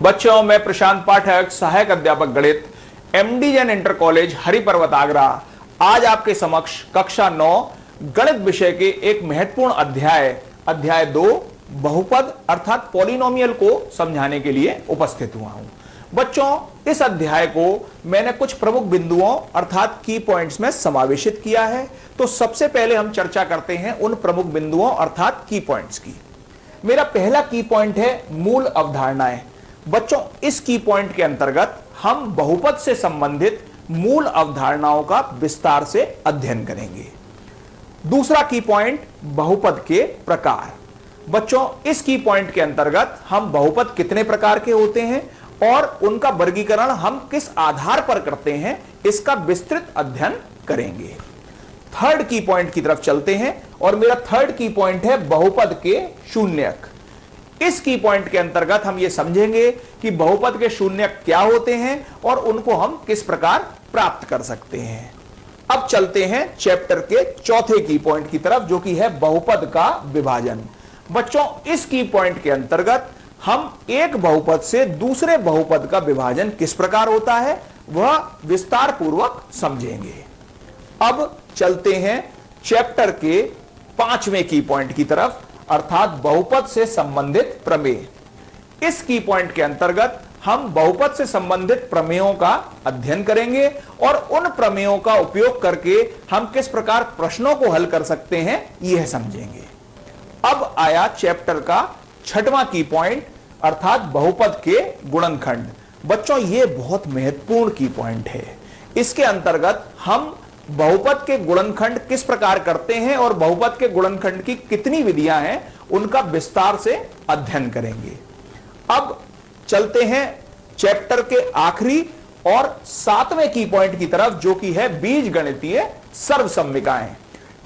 बच्चों, मैं प्रशांत पाठक, सहायक अध्यापक गणित, MD Jain inter college Hariparvat Agra, आज आपके समक्ष कक्षा 9 गणित विषय के एक महत्वपूर्ण अध्याय 2 बहुपद अर्थात पॉलिनोमियल को समझाने के लिए उपस्थित हुआ हूं। बच्चों, इस अध्याय को मैंने कुछ प्रमुख बिंदुओं अर्थात की पॉइंट्स में समावेशित किया है। तो सबसे पहले हम चर्चा करते हैं उन प्रमुख बिंदुओं अर्थात की पॉइंट्स की। मेरा पहला की पॉइंट है मूल अवधारणाएं। बच्चों, इस की पॉइंट के अंतर्गत हम बहुपद से संबंधित मूल अवधारणाओं का विस्तार से अध्ययन करेंगे। दूसरा की पॉइंट बहुपद के प्रकार। बच्चों, इस की पॉइंट के अंतर्गत हम बहुपद कितने प्रकार के होते हैं और उनका वर्गीकरण हम किस आधार पर करते हैं, इसका विस्तृत अध्ययन करेंगे। थर्ड की पॉइंट की तरफ चलते हैं और मेरा थर्ड की पॉइंट है बहुपद के शून्यक। इस की पॉइंट के अंतर्गत हम यह समझेंगे कि बहुपद के शून्यक क्या होते हैं और उनको हम किस प्रकार प्राप्त कर सकते हैं। अब चलते हैं चैप्टर के चौथे की पॉइंट की तरफ, जो कि है बहुपद का विभाजन। बच्चों, इस की पॉइंट के अंतर्गत हम एक बहुपद से दूसरे बहुपद का विभाजन किस प्रकार होता है वह विस्तार पूर्वक समझेंगे। अब चलते हैं चैप्टर के पांचवें की पॉइंट की तरफ अर्थात बहुपद से संबंधित प्रमेय। इस की पॉइंट के अंतर्गत हम बहुपद से संबंधित प्रमेयों का अध्ययन करेंगे और उन प्रमेयों का उपयोग करके हम किस प्रकार प्रश्नों को हल कर सकते हैं यह समझेंगे। अब आया चैप्टर का छठवां की पॉइंट अर्थात बहुपद के गुणनखंड। बच्चों, यह बहुत महत्वपूर्ण की पॉइंट है। इसके अंतर्गत हम बहुपद के गुणनखंड किस प्रकार करते हैं और बहुपद के गुणनखंड की कितनी विधियां हैं उनका विस्तार से अध्ययन करेंगे। अब चलते हैं चैप्टर के आखिरी और सातवें की पॉइंट की तरफ, जो कि है बीजगणितीय सर्वसम्मिकाएं।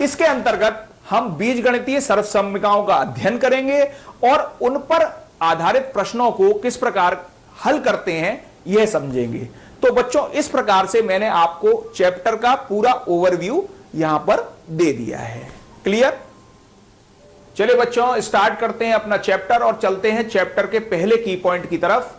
इसके अंतर्गत हम बीजगणितीय सर्वसम्मिकाओं का अध्ययन करेंगे और उन पर आधारित प्रश्नों को किस प्रकार हल करते हैं यह समझेंगे। तो बच्चों, इस प्रकार से मैंने आपको चैप्टर का पूरा ओवरव्यू यहां पर दे दिया है। क्लियर? चलिए बच्चों, स्टार्ट करते हैं अपना चैप्टर और चलते हैं चैप्टर के पहले की पॉइंट की तरफ,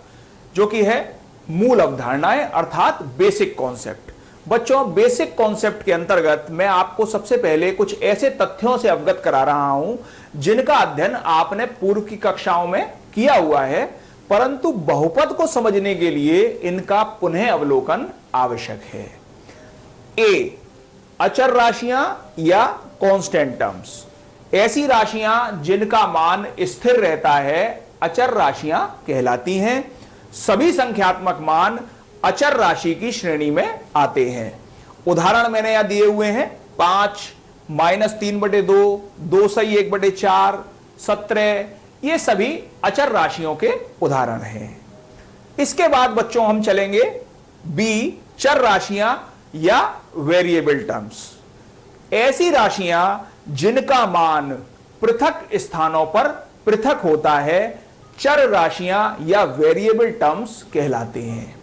जो कि है मूल अवधारणाएं अर्थात बेसिक कॉन्सेप्ट। बच्चों, बेसिक कॉन्सेप्ट के अंतर्गत मैं आपको सबसे पहले कुछ ऐसे तथ्यों से अवगत करा रहा हूं जिनका अध्ययन आपने पूर्व की कक्षाओं में किया हुआ है, परंतु बहुपद को समझने के लिए इनका पुनः अवलोकन आवश्यक है। ए, अचर राशियां या कांस्टेंट टर्म्स। ऐसी राशियां जिनका मान स्थिर रहता है अचर राशियां कहलाती हैं। सभी संख्यात्मक मान अचर राशि की श्रेणी में आते हैं। उदाहरण मैंने यहां दिए हुए हैं 5, -3/2, 2/1/4, 17, ये सभी अचर राशियों के उदाहरण हैं। इसके बाद बच्चों हम चलेंगे बी, चर राशियां या वेरिएबल टर्म्स। ऐसी राशियां जिनका मान पृथक स्थानों पर पृथक होता है चर राशियां या वेरिएबल टर्म्स कहलाते हैं।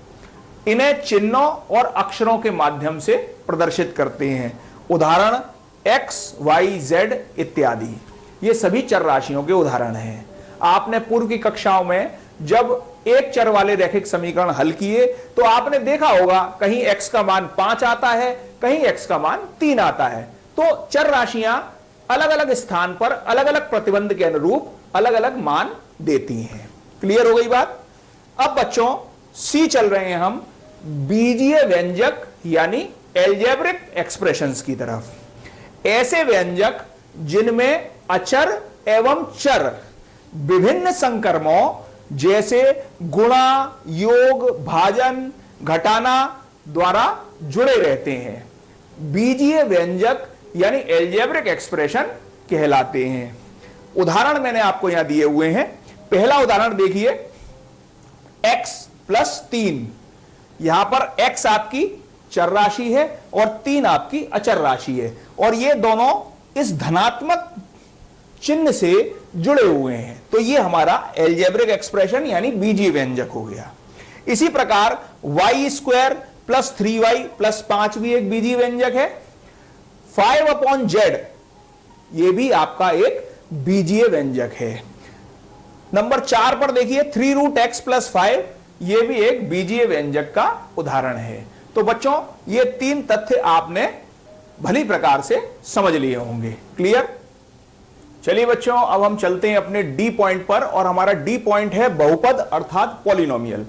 इन्हें चिन्हों और अक्षरों के माध्यम से प्रदर्शित करते हैं। उदाहरण x, y, z इत्यादि, ये सभी चर राशियों के उदाहरण हैं। आपने पूर्व की कक्षाओं में जब एक चर वाले रैखिक समीकरण हल किए तो आपने देखा होगा कहीं x का मान 5 आता है, कहीं x का मान 3 आता है। तो चर राशियां अलग अलग स्थान पर अलग अलग प्रतिबंध के अनुरूप अलग अलग मान देती हैं। क्लियर हो गई बात? अब बच्चों सी चल रहे हैं हम बीजीय व्यंजक यानी एल्जेब्रिक एक्सप्रेशंस की तरफ। ऐसे व्यंजक जिनमें अचर एवं चर विभिन्न संकर्मों जैसे गुणा, योग, भाजन, घटाना द्वारा जुड़े रहते हैं, बीजीय व्यंजक यानी एल्जेब्रिक एक्सप्रेशन कहलाते हैं। उदाहरण मैंने आपको यहां दिए हुए हैं। पहला उदाहरण देखिए, x + 3। यहां पर x आपकी चर राशि है और 3 आपकी अचर राशि है और ये दोनों इस धनात्मक चिन्ह से जुड़े हुए हैं। तो ये हमारा एल्जेब्रिक एक्सप्रेशन यानी बीजीय व्यंजक हो गया। इसी प्रकार y² + 3y + 5 भी एक बीजीय व्यंजक है। 5/z ये भी आपका एक बीजीय व्यंजक है। नंबर 4 पर देखिए 3√x+5, यह भी एक बीजीय व्यंजक का उदाहरण है। तो बच्चों ये 3 तथ्य आपने भली प्रकार से समझ लिए होंगे। क्लियर? चलिए बच्चों अब हम चलते हैं अपने डी पॉइंट पर, और हमारा डी पॉइंट है बहुपद अर्थात पॉलिनोमियल।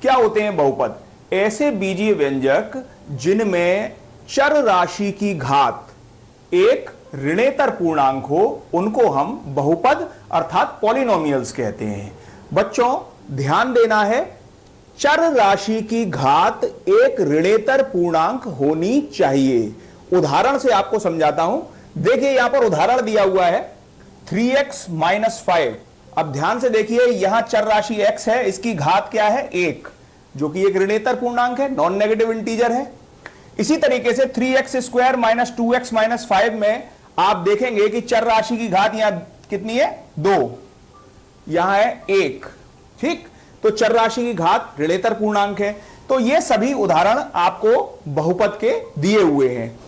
क्या होते हैं बहुपद? ऐसे बीजीय व्यंजक जिनमें चर राशि की घात एक ऋणेतर पूर्णांक हो, उनको हम बहुपद अर्थात पॉलिनोमियल्स कहते हैं। बच्चों ध्यान देना है, चर राशि की घात एक ऋणेतर पूर्णांक होनी चाहिए। उदाहरण से आपको समझाता हूं। देखिए यहां पर उदाहरण दिया हुआ है 3x-5। अब ध्यान से देखिए, यहां चर राशि x है, इसकी घात क्या है? 1, जो कि एक ऋणेतर पूर्णांक है, नॉन नेगेटिव इंटीजर है। इसी तरीके से 3x² - 2x - 5 में आप देखेंगे कि चर राशि की घात यहां कितनी है? 2, यहां है 1। ठीक, तो चर राशि की घात ऋणेतर पूर्णांक है। तो ये सभी उदाहरण आपको बहुपद के दिए हुए हैं।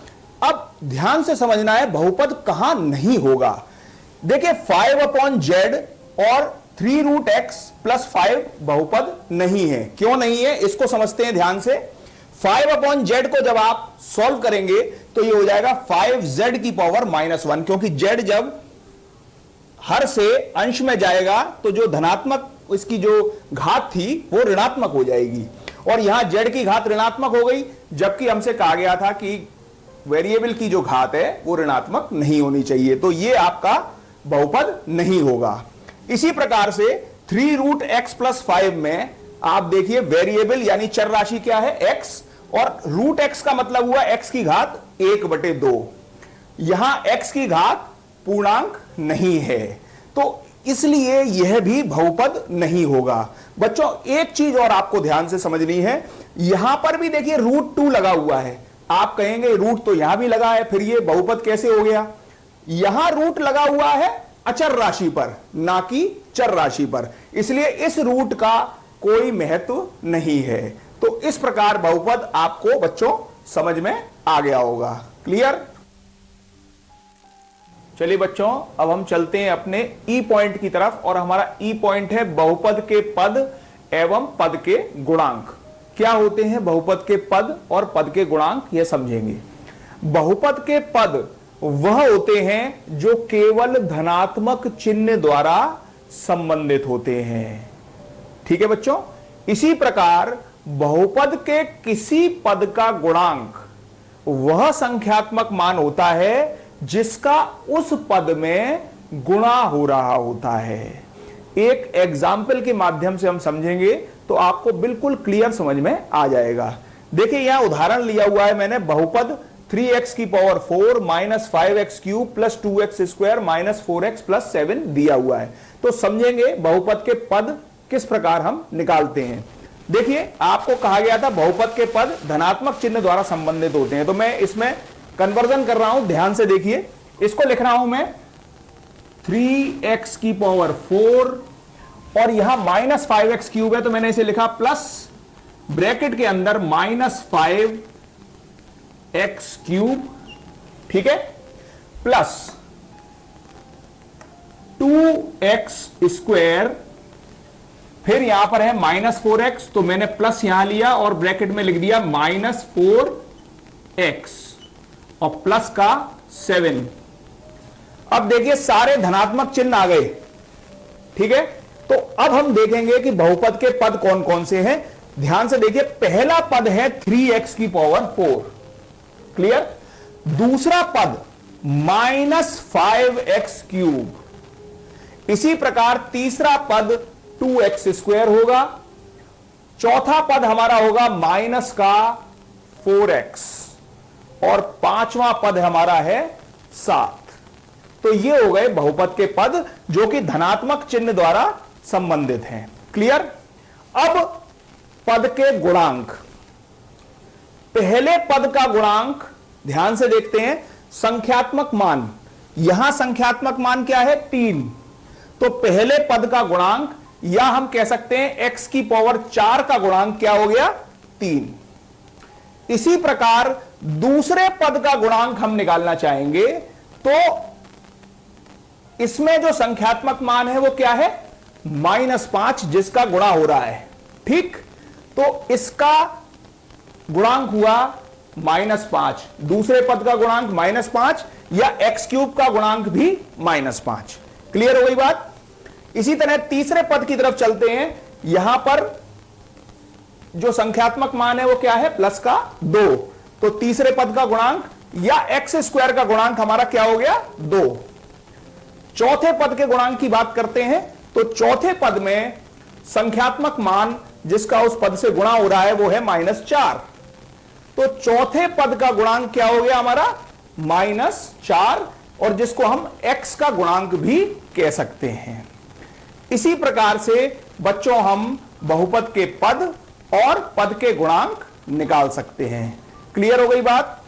अब ध्यान से समझना है बहुपद कहां नहीं होगा। देखिए 5/z और 3√x+5 बहुपद नहीं है। क्यों नहीं है इसको समझते हैं ध्यान से। 5/z को जब आप सॉल्व करेंगे तो ये हो जाएगा 5z⁻⁻1, क्योंकि z जब हर से अंश में जाएगा तो जो धनात्मक इसकी जो घात थी वो ऋणात्मक हो जाएगी, और यहां z की घात ऋणात्मक हो गई, जबकि हमसे कहा गया था कि वेरिएबल की जो घात है वो ऋणात्मक नहीं होनी चाहिए। तो ये आपका बहुपद नहीं होगा। इसी प्रकार से 3√x+5 में आप देखिए वेरिएबल यानी चर राशि क्या है? x, और √x का मतलब हुआ x की घात 1/2। यहां x की घात पूर्णांक नहीं है, तो इसलिए यह भी बहुपद नहीं होगा। बच्चों एक चीज और आपको ध्यान से समझनी है, यहां पर भी देखिए √2 लगा हुआ है। आप कहेंगे रूट तो यहां भी लगा है, फिर यह बहुपद कैसे हो गया? यहां रूट लगा हुआ है अचर राशि पर, ना कि चर राशि पर, इसलिए इस रूट का कोई महत्व नहीं है। तो इस प्रकार बहुपद आपको बच्चों समझ में आ गया होगा। क्लियर? चलिए बच्चों अब हम चलते हैं अपने ई पॉइंट की तरफ, और हमारा ई पॉइंट है बहुपद के पद एवं पद के गुणांक। क्या होते हैं बहुपद के पद और पद के गुणांक, यह समझेंगे। बहुपद के पद वह होते हैं जो केवल धनात्मक चिन्ह द्वारा संबंधित होते हैं। ठीक है बच्चों? इसी प्रकार बहुपद के किसी पद का गुणांक वह संख्यात्मक मान होता है जिसका उस पद में गुणा हो रहा होता है। एक एग्जाम्पल के माध्यम से हम समझेंगे तो आपको बिल्कुल क्लियर समझ में आ जाएगा। देखिए यहां उदाहरण लिया हुआ है मैंने, बहुपद 3x⁴ - 5x³ + 2x² - 4x + 7 दिया हुआ है। तो समझेंगे बहुपद के पद किस प्रकार हम निकालते हैं। देखिए आपको कहा गया था बहुपद के पद धनात्मक चिन्ह द्वारा संबंधित होते हैं, तो मैं इसमें कन्वर्जन कर रहा हूं, ध्यान से देखिए। इसको लिख रहा हूं मैं 3x⁴, और यहां -5x³ है तो मैंने इसे लिखा प्लस ब्रैकेट के अंदर -5x³, ठीक है, प्लस 2x², फिर यहां पर है -4x, तो मैंने प्लस यहां लिया और ब्रैकेट में लिख दिया -4x और प्लस का 7। अब देखिए सारे धनात्मक चिन्ह आ गए। ठीक है, तो अब हम देखेंगे कि बहुपद के पद कौन कौन से हैं। ध्यान से देखिए, पहला पद है 3x⁴, क्लियर। दूसरा पद -5x³, इसी प्रकार तीसरा पद 2x² होगा, चौथा पद हमारा होगा -4x, और पांचवां पद हमारा है 7। तो ये हो गए बहुपद के पद जो कि धनात्मक चिन्ह द्वारा संबंधित हैं। क्लियर? अब पद के गुणांक। पहले पद का गुणांक ध्यान से देखते हैं, संख्यात्मक मान। यहां संख्यात्मक मान क्या है? 3। तो पहले पद का गुणांक, या हम कह सकते हैं x⁴ का गुणांक क्या हो गया? 3। इसी प्रकार दूसरे पद का गुणांक हम निकालना चाहेंगे तो इसमें जो संख्यात्मक मान है वो क्या है? -5 जिसका गुणा हो रहा है। ठीक, तो इसका गुणांक हुआ -5, दूसरे पद का गुणांक -5 या x³ का गुणांक भी -5। क्लियर हो गई बात। इसी तरह तीसरे पद की तरफ चलते हैं। यहां पर जो संख्यात्मक मान है वो क्या है, प्लस का 2, तो तीसरे पद का गुणांक या x² का गुणांक हमारा क्या हो गया, 2। चौथे पद के गुणांक की बात करते हैं, तो चौथे पद में संख्यात्मक मान जिसका उस पद से गुणा हो रहा है वो है -4, तो चौथे पद का गुणांक क्या हो गया हमारा, -4, और जिसको हम x का गुणांक भी कह सकते हैं। इसी प्रकार से बच्चों हम बहुपद के पद और पद के गुणांक निकाल सकते हैं। क्लियर हो गई बात।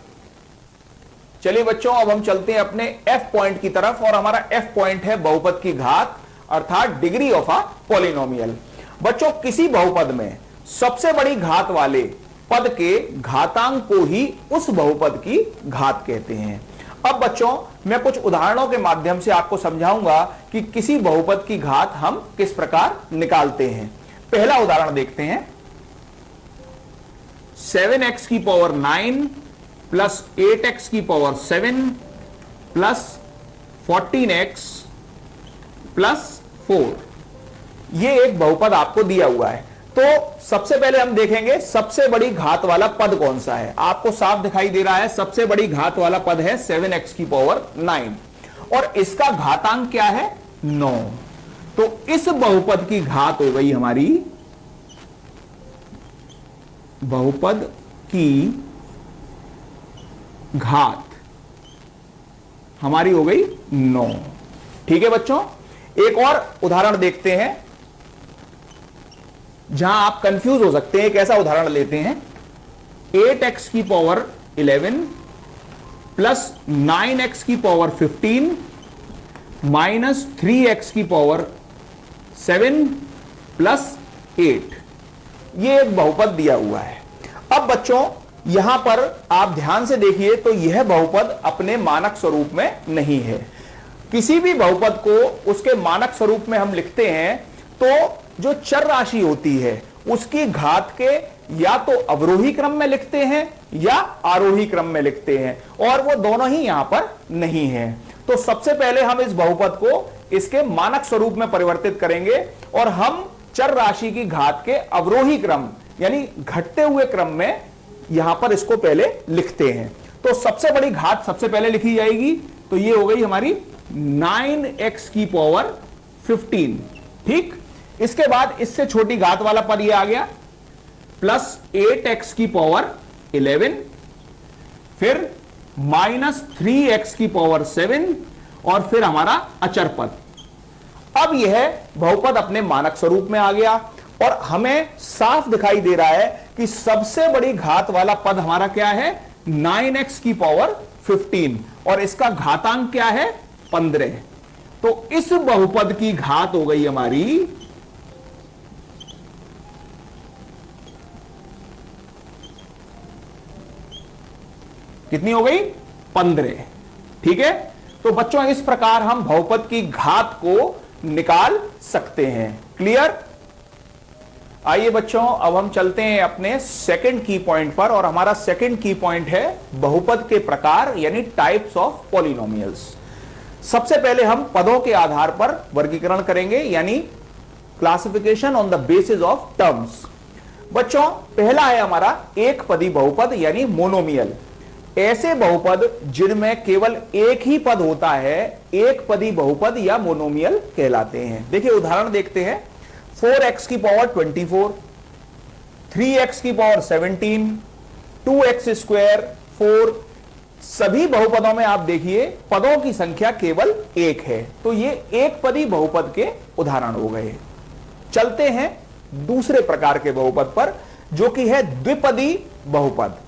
चलिए बच्चों, अब हम चलते हैं अपने F पॉइंट की तरफ, और हमारा F पॉइंट है बहुपद की घात, अर्थात डिग्री ऑफ अ पॉलिनोमियल। बच्चों, किसी बहुपद में सबसे बड़ी घात वाले पद के घातांक को ही उस बहुपद की घात कहते हैं। अब बच्चों, मैं कुछ उदाहरणों के माध्यम से आपको समझाऊंगा कि किसी बहुपद की घात हम किस प्रकार निकालते हैं। पहला उदाहरण देखते हैं। 7x की पावर 9 प्लस 8x की पावर 7 प्लस 14x प्लस 4, ये एक बहुपद आपको दिया हुआ है। तो सबसे पहले हम देखेंगे सबसे बड़ी घात वाला पद कौन सा है। आपको साफ दिखाई दे रहा है, सबसे बड़ी घात वाला पद है 7x की पावर 9, और इसका घातांक क्या है, 9। तो इस बहुपद की घात हो गई हमारी, बहुपद की घात हमारी हो गई 9। ठीक है बच्चों, एक और उदाहरण देखते हैं जहां आप कंफ्यूज हो सकते हैं। एक ऐसा उदाहरण लेते हैं, 8x की पावर 11 प्लस 9x की पावर 15 माइनस 3x की पावर 7 प्लस 8, ये एक बहुपद दिया हुआ है। अब बच्चों, यहां पर आप ध्यान से देखिए तो यह बहुपद अपने मानक स्वरूप में नहीं है। किसी भी बहुपद को उसके मानक स्वरूप में हम लिखते हैं तो जो चर राशि होती है उसकी घात के या तो अवरोही क्रम में लिखते हैं या आरोही क्रम में लिखते हैं, और वो दोनों ही यहां पर नहीं है। तो सबसे पहले हम इस बहुपद को इसके मानक स्वरूप में परिवर्तित करेंगे, और हम चर राशि की घात के अवरोही क्रम यानी घटते हुए क्रम में यहां पर इसको पहले लिखते हैं। तो सबसे बड़ी घात सबसे पहले लिखी जाएगी, तो ये हो गई हमारी 9x की पावर 15। ठीक, इसके बाद इससे छोटी घात वाला पद ये आ गया, प्लस 8x की पावर 11, फिर माइनस 3x की पावर 7, और फिर हमारा अचर पद। अब यह बहुपद अपने मानक स्वरूप में आ गया, और हमें साफ दिखाई दे रहा है कि सबसे बड़ी घात वाला पद हमारा क्या है, 9x की पावर 15, और इसका घातांक क्या है, 15। तो इस बहुपद की घात हो गई हमारी कितनी हो गई, 15। ठीक है, तो बच्चों इस प्रकार हम बहुपद की घात को निकाल सकते हैं। क्लियर। आइए बच्चों, अब हम चलते हैं अपने सेकंड की पॉइंट पर, और हमारा सेकंड की पॉइंट है बहुपद के प्रकार यानी टाइप्स ऑफ पॉलिनोमियल्स। सबसे पहले हम पदों के आधार पर वर्गीकरण करेंगे, यानी classification on the basis of terms. बच्चों, पहला है हमारा एक पदी बहुपद यानी मोनोमियल। ऐसे बहुपद जिनमें केवल एक ही पद होता है एक पदी बहुपद या मोनोमियल कहलाते हैं। देखिए उदाहरण देखते हैं, 4x की पावर 24, 3x की पावर 17, 2x स्क्वायर 4, सभी बहुपदों में आप देखिए पदों की संख्या केवल एक है, तो ये एक पदी बहुपद के उदाहरण हो गए। चलते हैं दूसरे प्रकार के बहुपद पर, जो कि है द्विपदी बहुपद।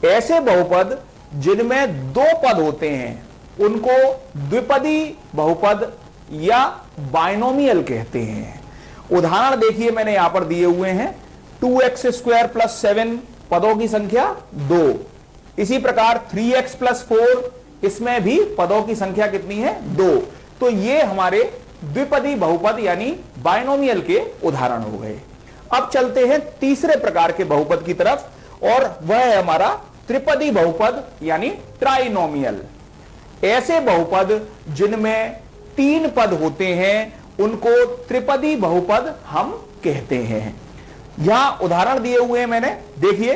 ऐसे बहुपद जिनमें दो पद होते हैं उनको द्विपदी बहुपद या बाइनोमियल कहते हैं। उदाहरण देखिए मैंने यहां पर दिए हुए हैं, 2x स्क्वायर प्लस 7 पदों की संख्या 2, इसी प्रकार 3x प्लस 4, इसमें भी पदों की संख्या कितनी है, 2। तो ये हमारे द्विपदी बहुपद यानी बाइनोमियल के उदाहरण हो गए। अब चलते हैं तीसरे प्रकार के बहुपद की तरफ, और वह है हमारा त्रिपदी बहुपद यानी ट्राइनोमियल। ऐसे बहुपद जिनमें 3 पद होते हैं उनको त्रिपदी बहुपद हम कहते हैं। यहां उदाहरण दिए हुए हैं मैंने, देखिए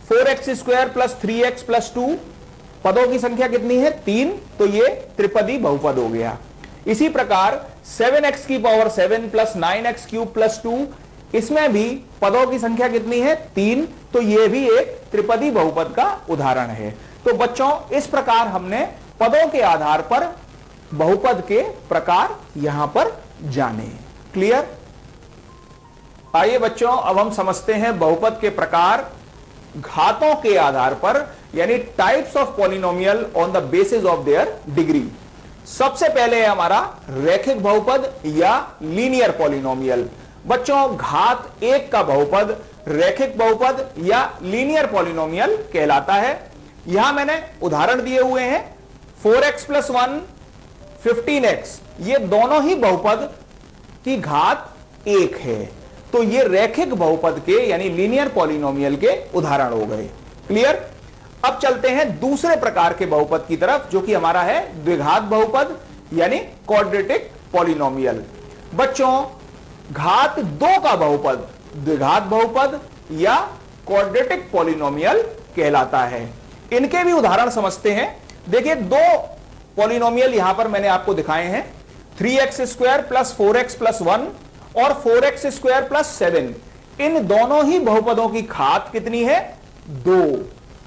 4x² + 3x + 2, पदों की संख्या कितनी है 3, तो ये त्रिपदी बहुपद हो गया। इसी प्रकार 7x⁷ + 9x³ + 2, इसमें भी पदों की संख्या कितनी है 3, तो ये भी एक त्रिपदी बहुपद का उदाहरण है। तो बच्चों इस प्रकार हमने पदों के आधार पर बहुपद के प्रकार यहां पर जाने। क्लियर? आइए बच्चों अब हम समझते हैं बहुपद के प्रकार घातों के आधार पर, यानी types of polynomial on the basis of their degree. सबसे पहले है हमारा रैखिक बहुपद या लीनियर पॉलिनोमियल। बच्चों घात 1 का बहुपद रैखिक बहुपद या लीनियर पॉलिनोमियल कहलाता है। यहां मैंने उदाहरण दिए हुए हैं 4x + 1, 15x, ये दोनों ही बहुपद की घात 1 है, तो ये रैखिक बहुपद के यानी लीनियर पॉलिनोमियल के उदाहरण हो गए। क्लियर? अब चलते हैं दूसरे प्रकार के बहुपद की तरफ, जो कि हमारा है द्विघात बहुपद यानी क्वाड्रेटिक पॉलिनोमियल। बच्चों घात 2 का बहुपद द्विघात बहुपद या क्वाड्रेटिक पॉलिनोमियल कहलाता है। इनके भी उदाहरण समझते हैं। देखिए 2 पॉलिनोमियल यहां पर मैंने आपको दिखाए हैं, 3x² + 4x + 1 और 4x² + 7। इन दोनों ही बहुपदों की घात कितनी है 2,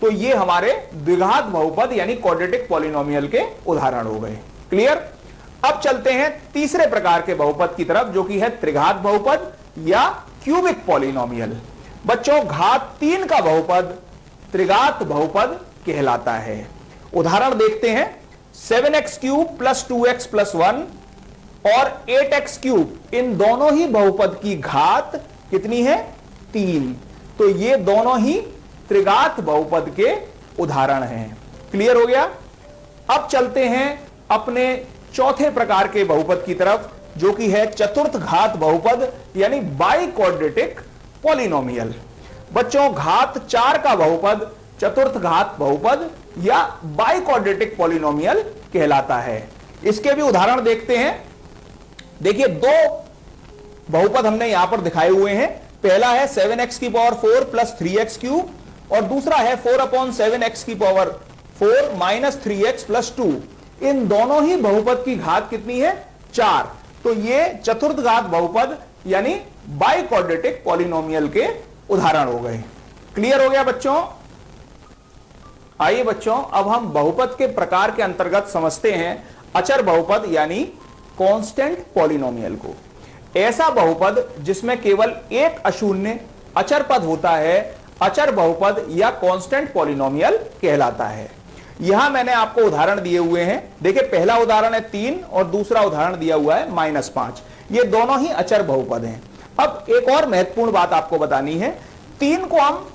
तो ये हमारे द्विघात बहुपद यानी क्वाड्रेटिक पॉलिनोमियल के उदाहरण हो गए। क्लियर? अब चलते हैं तीसरे प्रकार के बहुपद की तरफ, जो कि है त्रिघात बहुपद या क्यूबिक पॉलिनोमियल। बच्चों घात 3 का बहुपद त्रिघात बहुपद कहलाता है। उदाहरण देखते हैं 7x³ + 2x + 1 और 8x³, इन दोनों ही बहुपद की घात कितनी है 3, तो ये दोनों ही त्रिघात बहुपद के उदाहरण हैं। क्लियर हो गया? अब चलते हैं अपने चौथे प्रकार के बहुपद की तरफ, जो कि है चतुर्थ घात बहुपद यानी बाई क्वाड्रेटिक पॉलिनोमियल। बच्चों घात 4 का बहुपद चतुर्थ घात बहुपद या बाई क्वाड्रेटिक पॉलिनोमियल कहलाता है। इसके भी उदाहरण देखते हैं। देखिए 2 बहुपद हमने यहां पर दिखाए हुए हैं। पहला है 7x⁴ + 3x³ और दूसरा है 4/7x⁴ - 3x + 2। इन दोनों ही बहुपद की घात कितनी है 4, तो ये चतुर्थ घात बहुपद यानी बाई क्वाड्रेटिक पॉलिनोमियल के उदाहरण हो गए। क्लियर हो गया बच्चों? आइए बच्चों अब हम बहुपद के प्रकार के अंतर्गत समझते हैं अचर बहुपद यानी कांस्टेंट पॉलिनोमियल को। ऐसा बहुपद जिसमें केवल एक अशून्य अचर पद होता है अचर बहुपद या कांस्टेंट पॉलिनोमियल कहलाता है। यहां मैंने आपको उदाहरण दिए हुए हैं। देखिए पहला उदाहरण है 3 और दूसरा उदाहरण दिया हुआ है -5। ये दोनों ही अचर बहुपद हैं। अब एक और महत्वपूर्ण बात आपको बतानी है। 3 को हम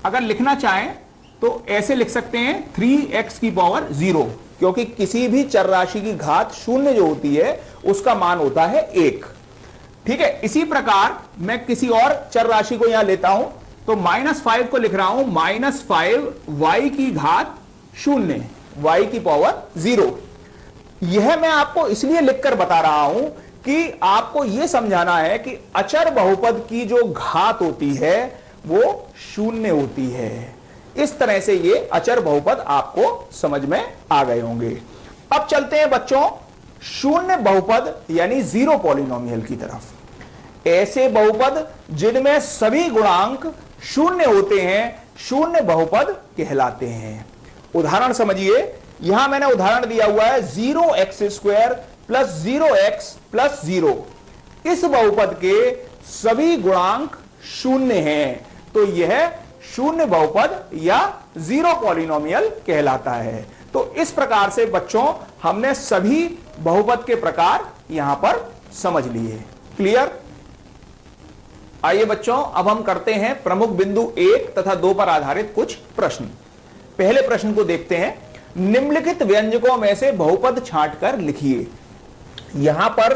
अगर लिखना चाहें तो ऐसे लिख सकते हैं 3x⁴, क्योंकि किसी भी चर राशि की घात 0 जो होती है उसका मान होता है 1। ठीक है, इसी प्रकार मैं किसी और चर राशि को यहां लेता हूं तो -5 को लिख रहा हूं -5y की घात 0, y⁴। यह मैं आपको इसलिए लिखकर बता रहा हूं कि आपको यह समझाना है कि अचर बहुपद की जो घात होती है वो 0 होती है। इस तरह से ये अचर बहुपद आपको समझ में आ गए होंगे। अब चलते हैं बच्चों शून्य बहुपद यानी जीरो पॉलिनोमियल की तरफ। ऐसे बहुपद जिनमें सभी गुणांक 0 होते हैं शून्य बहुपद कहलाते हैं। उदाहरण समझिए, यहां मैंने उदाहरण दिया हुआ है 0x² + 0x + 0। इस बहुपद के सभी गुणांक 0 हैं, तो यह शून्य बहुपद या जीरो पॉलिनोमियल कहलाता है। तो इस प्रकार से बच्चों हमने सभी बहुपद के प्रकार यहां पर समझ लिए। क्लियर? आइए बच्चों अब हम करते हैं प्रमुख बिंदु 1 तथा 2 पर आधारित कुछ प्रश्न। पहले प्रश्न को देखते हैं। निम्नलिखित व्यंजकों में से बहुपद छांटकर लिखिए। यहां पर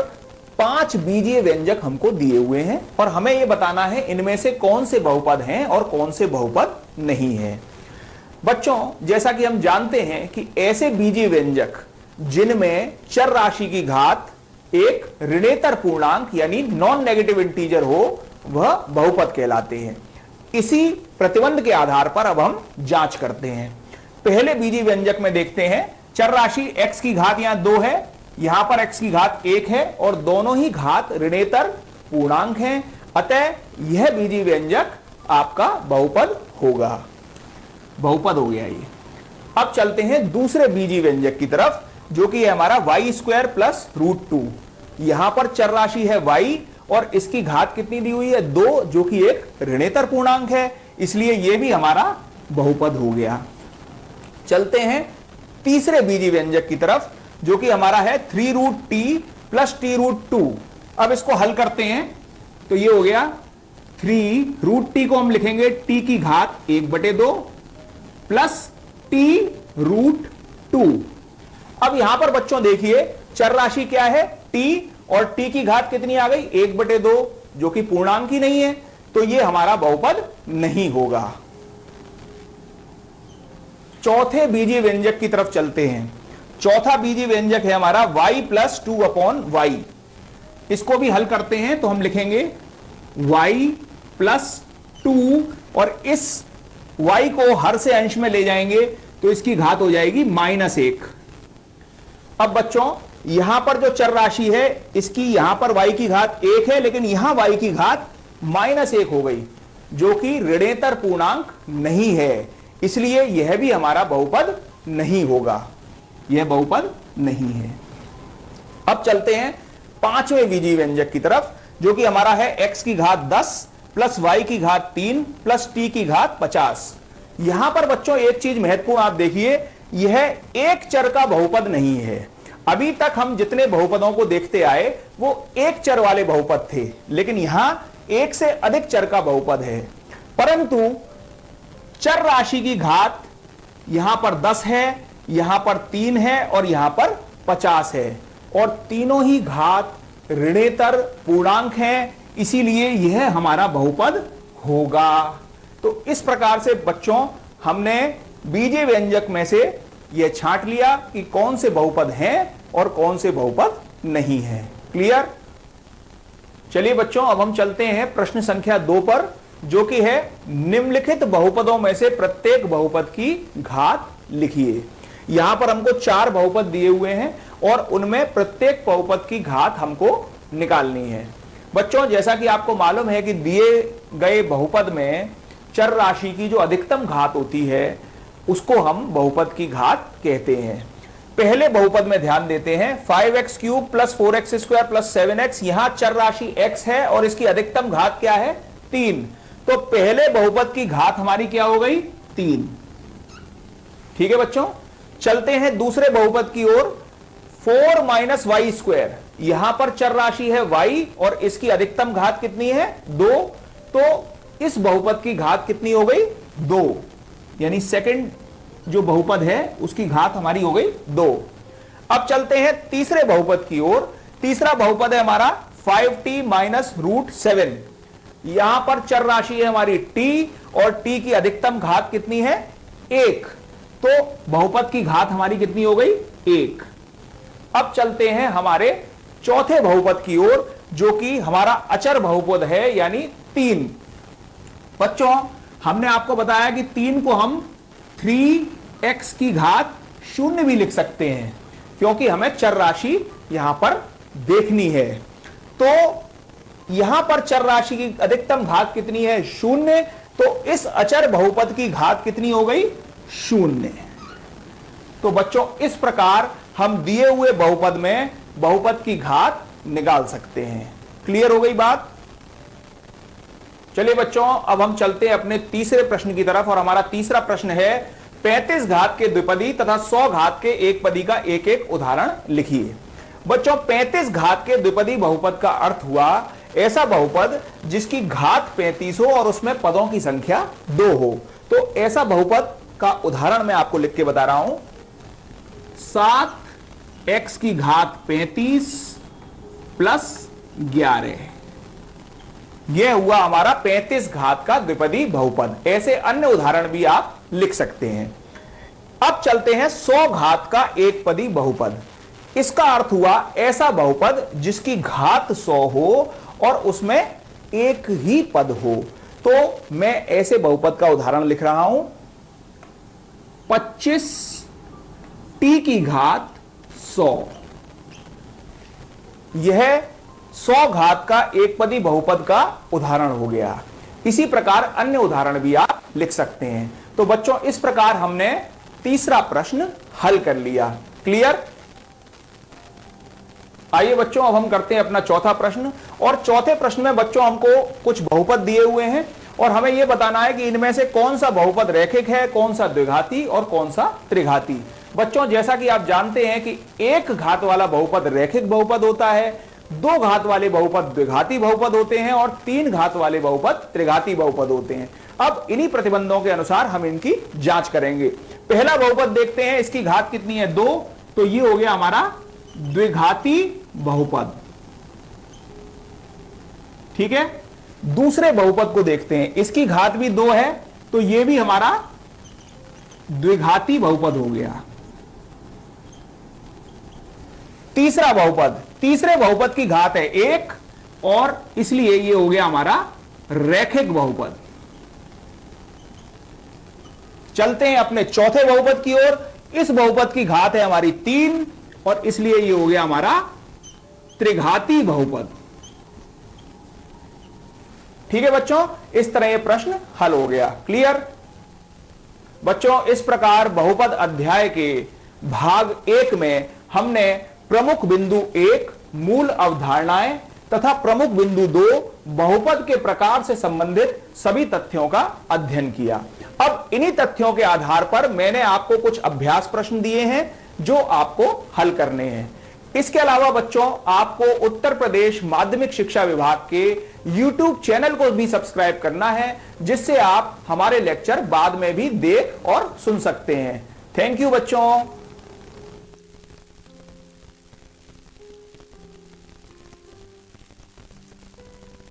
5 बीजीय व्यंजक हमको दिए हुए हैं और हमें यह बताना है इनमें से कौन से बहुपद हैं और कौन से बहुपद नहीं है। बच्चों, जैसा कि हम जानते हैं कि ऐसे बीजीय व्यंजक जिनमें चर राशि की घात एक ऋणेतर पूर्णांक यानी नॉन नेगेटिव इंटीजर हो वह बहुपद कहलाते हैं। इसी प्रतिबंध के आधार पर अब हम जांच करते हैं। पहले बीजीय व्यंजक में देखते हैं, चर राशि x की घात यहां 2 है, यहां पर x की घात 1 है और दोनों ही घात ऋणेतर पूर्णांक हैं, अतः यह बीजीय व्यंजक आपका बहुपद होगा। बहुपद हो गया ये। अब चलते हैं दूसरे बीजीय व्यंजक की तरफ, जो कि है हमारा y² प्लस √2। यहां पर चर राशि है y और इसकी घात कितनी दी हुई है 2, जो कि एक ऋणेतर पूर्णांक है, इसलिए यह भी हमारा बहुपद हो गया। चलते हैं तीसरे बीजीय व्यंजक की तरफ, जो कि हमारा है 3√t प्लस t√2। अब इसको हल करते हैं तो ये हो गया 3√t को हम लिखेंगे t की घात 1/2 प्लस t√2। अब यहां पर बच्चों देखिए चर राशि क्या है t और t की घात कितनी आ गई 1/2, जो कि पूर्णांक ही नहीं है, तो ये हमारा बहुपद नहीं होगा। चौथे बीजीय व्यंजक की तरफ चलते हैं। चौथा बीजीय व्यंजक है हमारा y प्लस 2/y। इसको भी हल करते हैं तो हम लिखेंगे y प्लस 2 और इस y को हर से अंश में ले जाएंगे तो इसकी घात हो जाएगी -1। अब बच्चों यहां पर जो चर राशि है इसकी यहां पर y की घात 1 है, लेकिन यहां y की घात -1 हो गई, जो कि ऋणेतर पूर्णांक नहीं है, इसलिए यह भी हमारा बहुपद नहीं होगा। यह बहुपद नहीं है। अब चलते हैं पांचवें बीजीय व्यंजक की तरफ, जो कि हमारा है x की घात 10 प्लस y की घात 3 प्लस t की घात 50। यहां पर बच्चों एक चीज महत्वपूर्ण आप देखिए, यह एक चर का बहुपद नहीं है। अभी तक हम जितने बहुपदों को देखते आए वो एक चर वाले बहुपद थे, लेकिन यहां एक से अधिक चर का बहुपद है। परंतु चर राशि की घात यहां पर 10 है, यहां पर 3 है और यहां पर 50 है, और तीनों ही घात ऋणेतर पूर्णांक हैं, इसीलिए यह हमारा बहुपद होगा। तो इस प्रकार से बच्चों हमने बीजीय व्यंजक में से यह छांट लिया कि कौन से बहुपद हैं और कौन से बहुपद नहीं है। क्लियर? चलिए बच्चों अब हम चलते हैं प्रश्न संख्या 2 पर, जो कि है निम्नलिखित बहुपदों में से प्रत्येक बहुपद की घात लिखिए। यहां पर हमको 4 बहुपद दिए हुए हैं और उनमें प्रत्येक बहुपद की घात हमको निकालनी है। बच्चों जैसा कि आपको मालूम है कि दिए गए बहुपद में चर राशि की जो अधिकतम घात होती है उसको हम बहुपद की घात कहते हैं। पहले बहुपद में ध्यान देते हैं, 5x³ plus 4x² plus 7x। यहां चर राशि x है और इसकी अधिकतम घात क्या है 3, तो पहले बहुपद की घात हमारी क्या हो गई 3। ठीक है बच्चों, चलते हैं दूसरे बहुपद की ओर, 4 - y²। यहां पर चर राशि है y और इसकी अधिकतम घात कितनी है 2, तो इस बहुपद की घात कितनी हो गई 2, यानी सेकंड जो बहुपद है उसकी घात हमारी हो गई 2। अब चलते हैं तीसरे बहुपद की ओर। तीसरा बहुपद है हमारा 5t - √7। यहां पर चर राशि है हमारी t और t की अधिकतम घात कितनी है 1, तो बहुपद की घात हमारी कितनी हो गई 1। अब चलते हैं हमारे चौथे बहुपद की ओर, जो कि हमारा अचर बहुपद है यानी 3। बच्चों हमने आपको बताया कि 3 को हम 3x की घात 0 भी लिख सकते हैं, क्योंकि हमें चर राशि यहां पर देखनी है। तो यहां पर चर राशि की अधिकतम घात कितनी है 0, तो इस अचर बहुपद की घात कितनी हो गई 0। तो बच्चों इस प्रकार हम दिए हुए बहुपद में बहुपद की घात निकाल सकते हैं। क्लियर हो गई बात? चलिए बच्चों अब हम चलते हैं अपने तीसरे प्रश्न की तरफ, और हमारा तीसरा प्रश्न है 35 घात के द्विपदी तथा 100 घात के एक पदी का एक एक उदाहरण लिखिए। बच्चों 35 घात के द्विपदी बहुपद का अर्थ हुआ ऐसा बहुपद जिसकी घात 35 हो और उसमें पदों की संख्या 2 हो। तो ऐसा बहुपद का उदाहरण मैं आपको लिख के बता रहा हूं, 7x की घात 35 प्लस 11। यह हुआ हमारा 35 घात का द्विपदी बहुपद। ऐसे अन्य उदाहरण भी आप लिख सकते हैं। अब चलते हैं 100 घात का एक पदी बहुपद। इसका अर्थ हुआ ऐसा बहुपद जिसकी घात 100 हो और उसमें एक ही पद हो। तो मैं ऐसे बहुपद का उदाहरण लिख रहा हूं, 25t की घात 100। यह 100 घात का एक पदी बहुपद का उदाहरण हो गया। इसी प्रकार अन्य उदाहरण भी आप लिख सकते हैं। तो बच्चों, इस प्रकार हमने तीसरा प्रश्न हल कर लिया। क्लियर? आइए बच्चों, अब हम करते हैं अपना चौथा प्रश्न। और चौथे प्रश्न में बच्चों हमको कुछ बहुपद दिए हुए हैं और हमें यह बताना है कि इनमें से कौन सा बहुपद रैखिक है, कौन सा द्विघाती और कौन सा त्रिघाती। बच्चों, जैसा कि आप जानते हैं कि एक घात वाला बहुपद रैखिक बहुपद होता है, 2 घात वाले बहुपद द्विघाती बहुपद होते हैं और 3 घात वाले बहुपद त्रिघाती बहुपद होते हैं। अब इन्हीं प्रतिबंधों के अनुसार हम इनकी जांच करेंगे। पहला बहुपद देखते हैं, इसकी घात कितनी है? 2। तो ये हो गया हमारा द्विघाती बहुपद। ठीक है। दूसरे बहुपद को देखते हैं, इसकी घात भी 2 है, तो ये भी हमारा द्विघाती बहुपद हो गया। तीसरा बहुपद, तीसरे बहुपद की घात है 1 और इसलिए ये हो गया हमारा रैखिक बहुपद। चलते हैं अपने चौथे बहुपद की ओर। इस बहुपद की घात है हमारी 3 और इसलिए ये हो गया हमारा त्रिघाती बहुपद। ठीक है बच्चों, इस तरह ये प्रश्न हल हो गया। क्लियर? बच्चों, इस प्रकार बहुपद अध्याय के भाग 1 में हमने प्रमुख बिंदु 1 मूल अवधारणाएं तथा प्रमुख बिंदु 2 बहुपद के प्रकार से संबंधित सभी तथ्यों का अध्ययन किया। अब इन्हीं तथ्यों के आधार पर मैंने आपको कुछ अभ्यास प्रश्न दिए हैं जो आपको हल करने हैं। इसके अलावा बच्चों, आपको उत्तर प्रदेश माध्यमिक शिक्षा विभाग के YouTube चैनल को भी सब्सक्राइब करना है, जिससे आप हमारे लेक्चर बाद में भी देख और सुन सकते हैं। थैंक यू बच्चों।